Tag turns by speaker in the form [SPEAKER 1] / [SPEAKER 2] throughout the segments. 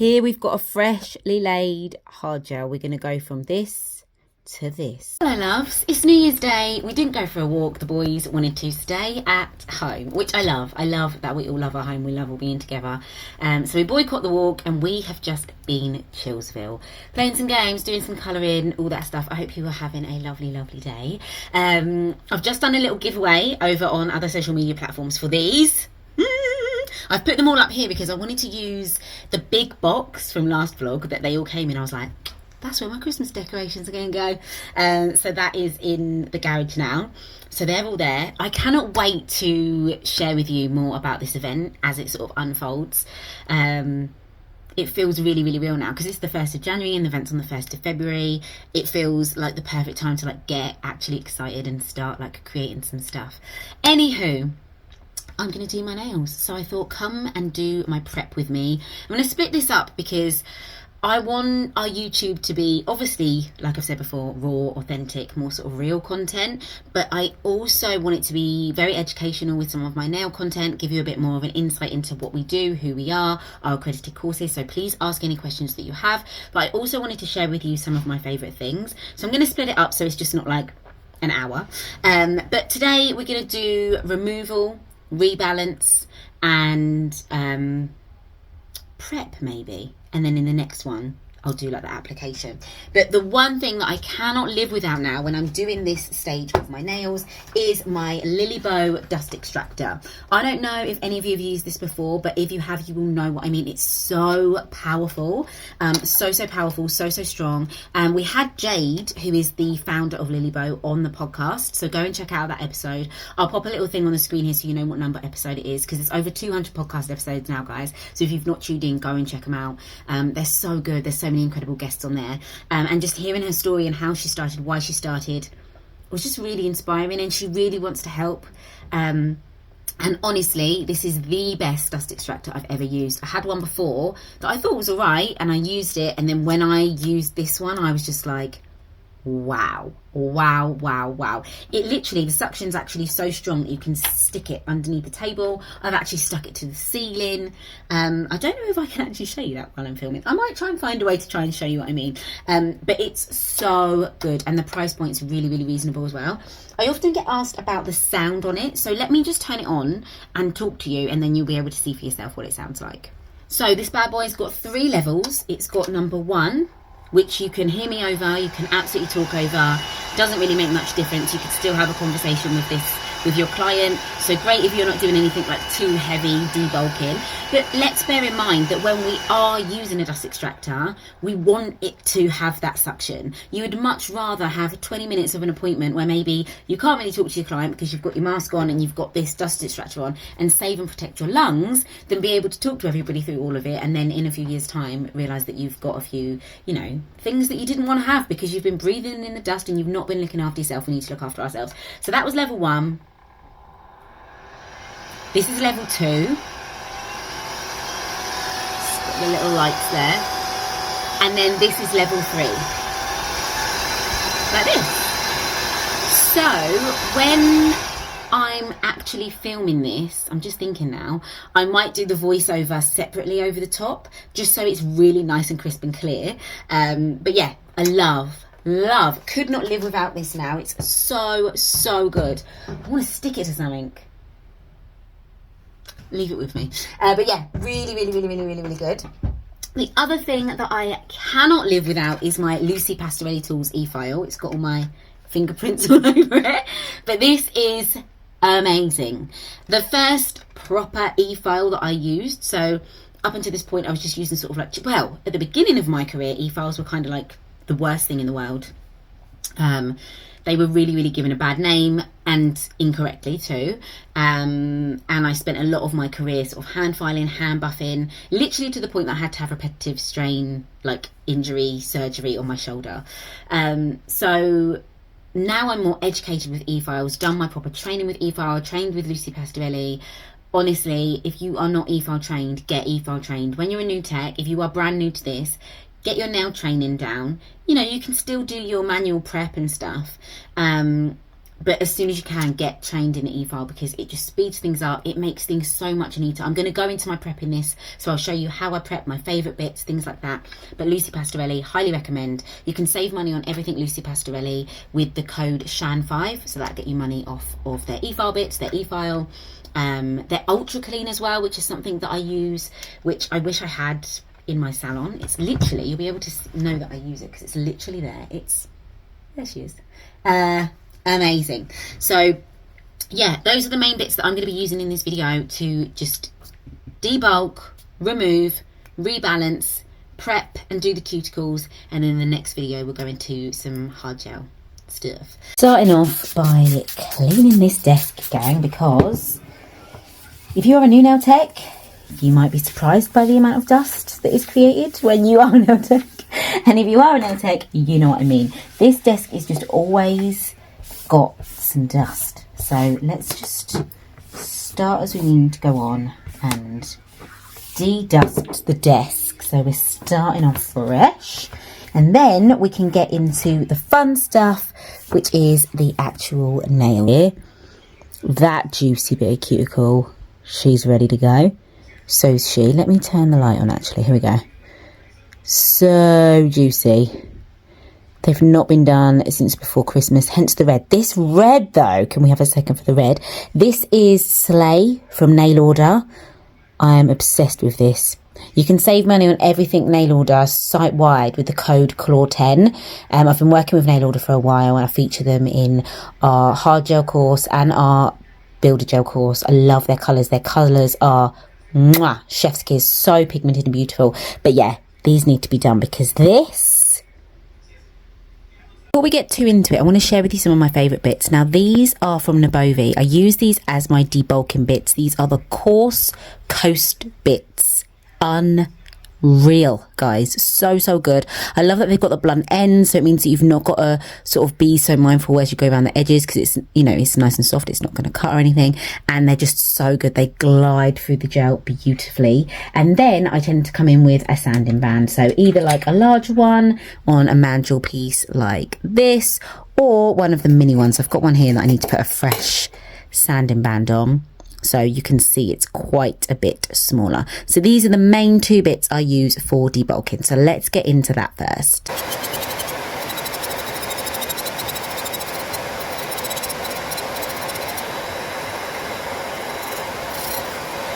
[SPEAKER 1] Here we've got a freshly laid hard gel. We're going to go from this to this. Hello loves, it's New Year's Day. We didn't go for a walk. The boys wanted to stay at home, which I love. I love that we all love our home. We love all being together. So we boycott the walk and we have just been Chillsville, playing some games, doing some colouring, all that stuff. I hope you are having a lovely, lovely day. I've just done a little giveaway over on other social media platforms for these. I've put them all up here because I wanted to use the big box from last vlog that they all came in. I was like, that's where my Christmas decorations are going to go. So that is in the garage now. So they're all there. I cannot wait to share with you more about this event as it sort of unfolds. It feels really, really real now because it's the 1st of January and the event's on the 1st of February. It feels like the perfect time to like get actually excited and start like creating some stuff. Anywho, I'm going to do my nails. So I thought, come and do my prep with me. I'm going to split this up because I want our YouTube to be, obviously, like I've said before, raw, authentic, more sort of real content. But I also want it to be very educational with some of my nail content, give you a bit more of an insight into what we do, who we are, our accredited courses. So please ask any questions that you have. But I also wanted to share with you some of my favourite things. So I'm going to split it up so it's just not like an hour. But today we're going to do removal, rebalance and prep maybe, and then in the next one I'll do like the application. But the one thing that I cannot live without now when I'm doing this stage of my nails is my Lilly Beau dust extractor. I don't know if any of you have used this before, but if you have, you will know what I mean. It's so powerful, so powerful, so strong. We had Jade, who is the founder of Lilly Beau, on the podcast, so go and check out that episode. I'll pop a little thing on the screen here so you know what number episode it is, because it's over 200 podcast episodes now, guys. So if you've not tuned in, go and check them out. They're so good. There's so many incredible guests on there, and just hearing her story and how she started, why she started, was just really inspiring, and she really wants to help. And honestly, this is the best dust extractor I've ever used. I had one before that I thought was all right, and I used it, and then when I used this one, I was just like, wow. It literally, the suction's actually so strong that you can stick it underneath the table. I've actually stuck it to the ceiling. I don't know if I can actually show you that while I'm filming. I might try and find a way to try and show you what I mean. But it's so good, and the price point's really, really reasonable as well. I often get asked about the sound on it, so let me just turn it on and talk to you, and then you'll be able to see for yourself what it sounds like. So this bad boy's got 3 levels. It's got number 1, which you can hear me over, you can absolutely talk over. Doesn't really make much difference. You could still have a conversation with this, with your client. So great if you're not doing anything like too heavy debulking. But let's bear in mind that when we are using a dust extractor, we want it to have that suction. You would much rather have 20 minutes of an appointment where maybe you can't really talk to your client because you've got your mask on and you've got this dust extractor on, and save and protect your lungs, than be able to talk to everybody through all of it, and then in a few years' time realise that you've got a few, you know, things that you didn't want to have because you've been breathing in the dust and you've not been looking after yourself. We need to look after ourselves. So that was level 1. This is level 2. It's got the little lights there. And then this is level 3. Like this. So when I'm actually filming this, I'm just thinking now, I might do the voiceover separately over the top, just so it's really nice and crisp and clear. But yeah, I love, could not live without this now. It's so good. I want to stick it to something. Leave it with me. But yeah, really good. The other thing that I cannot live without is my Lucy Pastorelli Tools eFile. It's got all my fingerprints all over it. But this is amazing. The first proper eFile that I used, so up until this point I was just using sort of like, well, at the beginning of my career, eFiles were kind of like the worst thing in the world. They were really given a bad name, and incorrectly too. And I spent a lot of my career sort of hand filing, hand buffing, literally to the point that I had to have repetitive strain, like injury, surgery on my shoulder. So now I'm more educated with eFiles, done my proper training with eFile, trained with Lucy Pastorelli. Honestly, if you are not eFile trained, get eFile trained. When you're a new tech, if you are brand new to this, get your nail training down. You know, you can still do your manual prep and stuff. but as soon as you can, get trained in eFile, because it just speeds things up. It makes things so much neater. I'm going to go into my prep in this, so I'll show you how I prep, my favourite bits, things like that. But Lucy Pastorelli, highly recommend. You can save money on everything Lucy Pastorelli with the code SHAN5, so that'll get you money off of their eFile bits, their eFile. They're ultra clean as well, which is something that I use, which I wish I had in my salon. It's literally, you'll be able to know that I use it because it's literally there. There she is. Amazing. So yeah, those are the main bits that I'm going to be using in this video to just debulk, remove, rebalance, prep and do the cuticles, and then in the next video we'll go into some hard gel stuff. Starting off by cleaning this desk, gang, because if you're a new nail tech, you might be surprised by the amount of dust that is created when you are a nail tech. And if you are a nail tech, you know what I mean. This desk is just always got some dust. So let's just start as we need to go on and de-dust the desk. So we're starting off fresh. And then we can get into the fun stuff, which is the actual nail here. That juicy bit of cuticle, she's ready to go. So's she. Let me turn the light on actually. Here we go. So juicy. They've not been done since before Christmas, hence the red. This red though, can we have a second for the red? This is Slay from Nail Order. I am obsessed with this. You can save money on everything Nail Order site-wide with the code CLAW10. I've been working with Nail Order for a while and I feature them in our hard gel course and our builder gel course. I love their colours. Their colours are mwah, chef's kiss, so pigmented and beautiful. But yeah, these need to be done because this... Before we get too into it, I want to share with you some of my favourite bits. Now, these are from Nibovi. I use these as my debulking bits. These are the coarse coast bits. Unreal, guys. So good. I love that they've got the blunt ends, so it means that you've not got to sort of be so mindful as you go around the edges, because it's, you know, it's nice and soft. It's not going to cut or anything. And they're just so good. They glide through the gel beautifully. And then I tend to come in with a sanding band. So either like a large one on a mandrel piece like this, or one of the mini ones. I've got one here that I need to put a fresh sanding band on. So you can see it's quite a bit smaller. So these are the main two bits I use for debulking. So let's get into that first.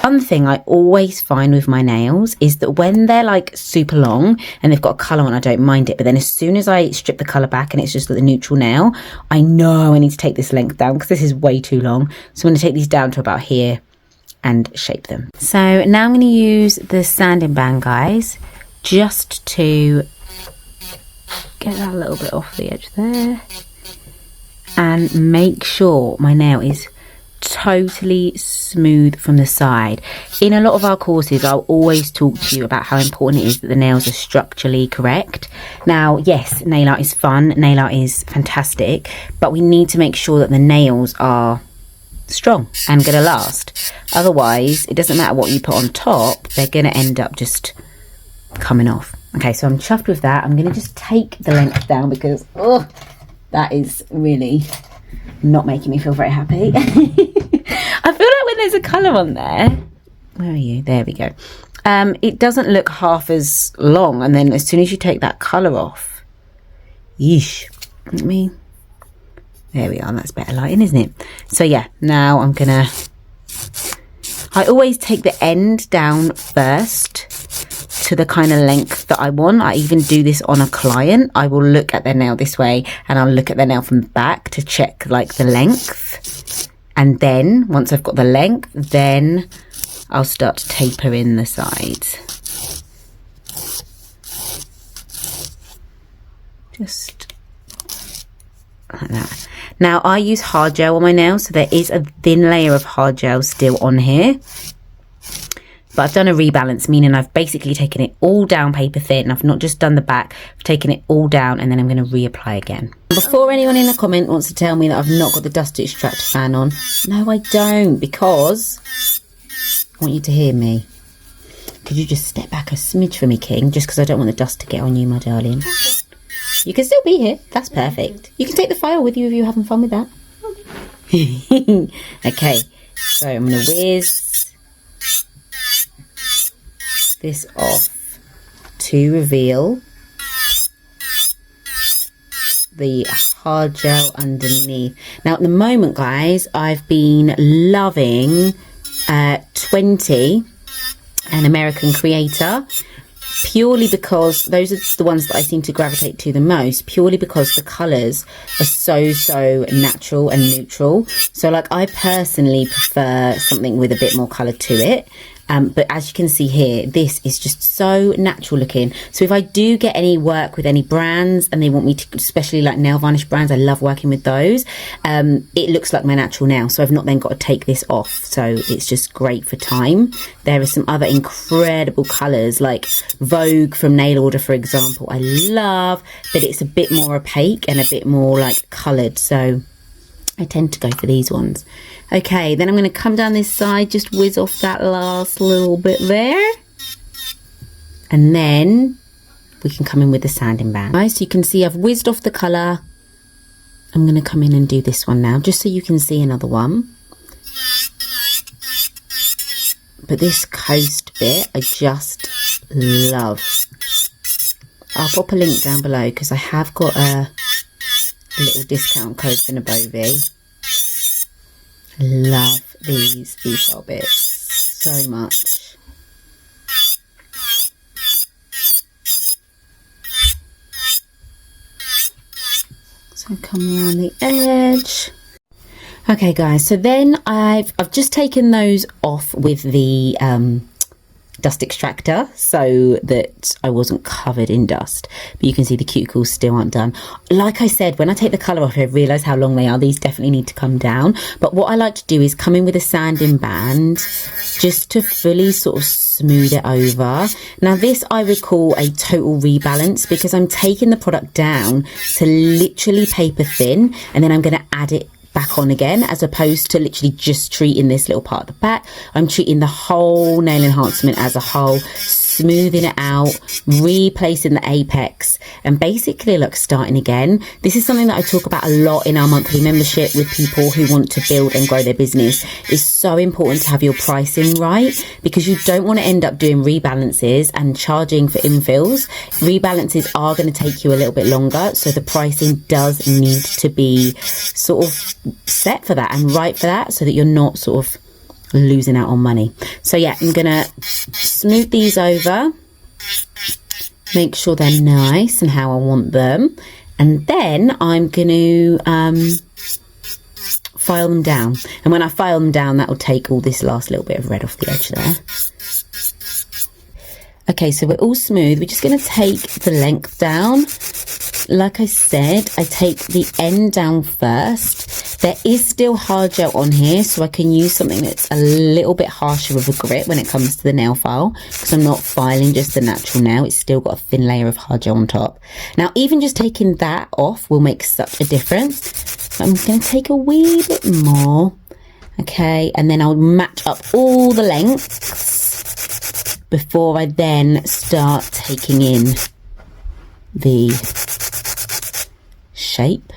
[SPEAKER 1] One thing I always find with my nails is that when they're like super long and they've got a colour on, I don't mind it. But then as soon as I strip the colour back and it's just the neutral nail, I know I need to take this length down because this is way too long. So I'm going to take these down to about here and shape them. So now I'm going to use the sanding band, guys, just to get that a little bit off the edge there and make sure my nail is totally smooth from the side. In a lot of our courses, I'll always talk to you about how important it is that the nails are structurally correct. Now, yes, nail art is fun, nail art is fantastic, but we need to make sure that the nails are strong and gonna last. Otherwise, it doesn't matter what you put on top, they're gonna end up just coming off. Okay, so I'm chuffed with that. I'm gonna just take the length down because, oh, that is really not making me feel very happy. I feel like when there's a colour on there, where are you? There we go. It doesn't look half as long, and then as soon as you take that colour off, yeesh. There we are. That's better lighting, isn't it? So yeah, now I'm gonna. I always take the end down first to the kind of length that I want. I even do this on a client. I will look at their nail this way and I'll look at their nail from the back to check like the length. And then once I've got the length, then I'll start to taper in the sides. Just like that. Now I use hard gel on my nails, so there is a thin layer of hard gel still on here. But I've done a rebalance, meaning I've basically taken it all down paper thin. I've not just done the back, I've taken it all down and then I'm going to reapply again. Before anyone in the comment wants to tell me that I've not got the dust extractor fan on, no I don't, because I want you to hear me. Could you just step back a smidge for me, King, just because I don't want the dust to get on you, my darling. You can still be here, that's perfect. You can take the file with you if you're having fun with that. Okay, so I'm going to whiz this off to reveal the hard gel underneath. Now at the moment, guys, I've been loving 20, an American creator, purely because those are the ones that I seem to gravitate to the most, purely because the colours are so natural and neutral. So like, I personally prefer something with a bit more colour to it. But as you can see here, this is just so natural looking. So if I do get any work with any brands and they want me to, especially like nail varnish brands, I love working with those. It looks like my natural nail, so I've not then got to take this off. So it's just great for time. There are some other incredible colours like Vogue from Nail Order, for example, I love, but it's a bit more opaque and a bit more like coloured. So I tend to go for these ones. Okay, then I'm going to come down this side, just whiz off that last little bit there. And then we can come in with the sanding band. Nice, so you can see I've whizzed off the colour. I'm going to come in and do this one now, just so you can see another one. But this coast bit, I just love. I'll pop a link down below because I have got a little discount code for Nibovi. I love these eFile bits so much. So come around the edge. Okay guys, so then I've just taken those off with the dust extractor so that I wasn't covered in dust, but you can see the cuticles still aren't done. Like I said, when I take the colour off, I realise how long they are. These definitely need to come down, but what I like to do is come in with a sanding band just to fully sort of smooth it over. Now this I would call a total rebalance, because I'm taking the product down to literally paper thin, and then I'm going to add it back on again, as opposed to literally just treating this little part at the back. I'm treating the whole nail enhancement as a whole, smoothing it out, replacing the apex, and basically like starting again. This is something that I talk about a lot in our monthly membership with people who want to build and grow their business. It's so important to have your pricing right, because you don't want to end up doing rebalances and charging for infills. Rebalances are going to take you a little bit longer, so the pricing does need to be sort of set for that and right for that, so that you're not sort of losing out on money. So yeah, I'm gonna smooth these over, make sure they're nice and how I want them, and then I'm gonna file them down. And when I file them down, that will take all this last little bit of red off the edge there. Okay, so we're all smooth. We're just going to take the length down. Like I said, I take the end down first. There is still hard gel on here, so I can use something that's a little bit harsher with a grit when it comes to the nail file, because I'm not filing just the natural nail. It's still got a thin layer of hard gel on top. Now, even just taking that off will make such a difference. So I'm going to take a wee bit more. Okay, and then I'll match up all the lengths before I then start taking in the shape.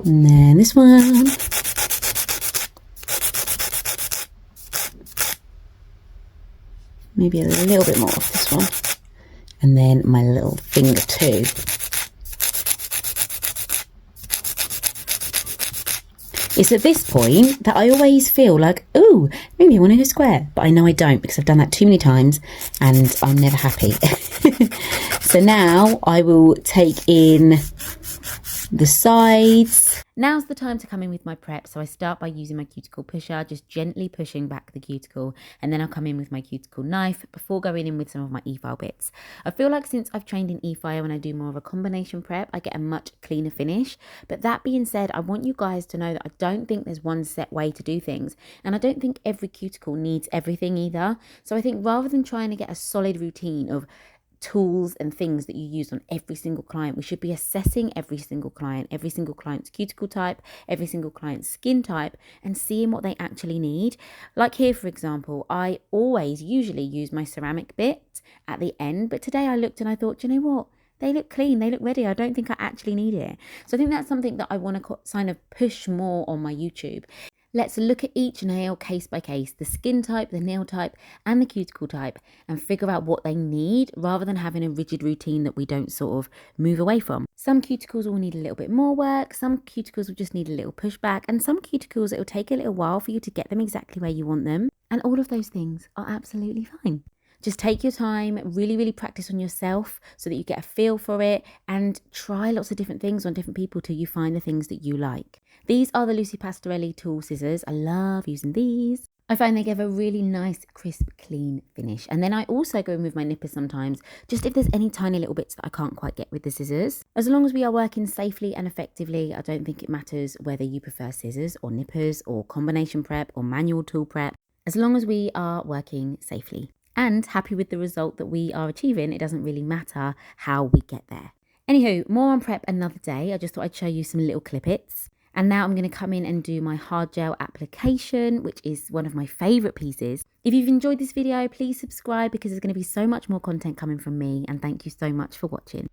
[SPEAKER 1] And then this one. Maybe a little bit more off this one. And then my little finger too. It's at this point that I always feel like, oh, maybe I want to go square. But I know I don't, because I've done that too many times and I'm never happy. So now I will take in the sides. Now's the time to come in with my prep. So I start by using my cuticle pusher, just gently pushing back the cuticle, and then I'll come in with my cuticle knife before going in with some of my eFile bits. I feel like since I've trained in eFile and I do more of a combination prep, I get a much cleaner finish. But that being said, I want you guys to know that I don't think there's one set way to do things, and I don't think every cuticle needs everything either. So I think rather than trying to get a solid routine of tools and things that you use on every single client, we should be assessing every single client's cuticle type, every single client's skin type, and seeing what they actually need. Like here, for example, I usually use my ceramic bit at the end, but today I looked and I thought, you know what? they look clean, they look ready. I don't think I actually need it. So I think that's something that I want to kind of push more on my YouTube. Let's look at each nail case by case, the skin type, the nail type, and the cuticle type, and figure out what they need rather than having a rigid routine that we don't sort of move away from. Some cuticles will need a little bit more work, some cuticles will just need a little pushback, and some cuticles, it will take a little while for you to get them exactly where you want them. And all of those things are absolutely fine. Just take your time, really practice on yourself so that you get a feel for it, and try lots of different things on different people till you find the things that you like. These are the Lucy Pastorelli tool scissors. I love using these. I find they give a really nice, crisp, clean finish. And then I also go in with my nippers sometimes, just if there's any tiny little bits that I can't quite get with the scissors. As long as we are working safely and effectively, I don't think it matters whether you prefer scissors or nippers or combination prep or manual tool prep, as long as we are working safely and happy with the result that we are achieving. It doesn't really matter how we get there. Anywho, more on prep another day. I just thought I'd show you some little clippets. And now I'm going to come in and do my hard gel application, which is one of my favourite pieces. If you've enjoyed this video, please subscribe because there's going to be so much more content coming from me. And thank you so much for watching.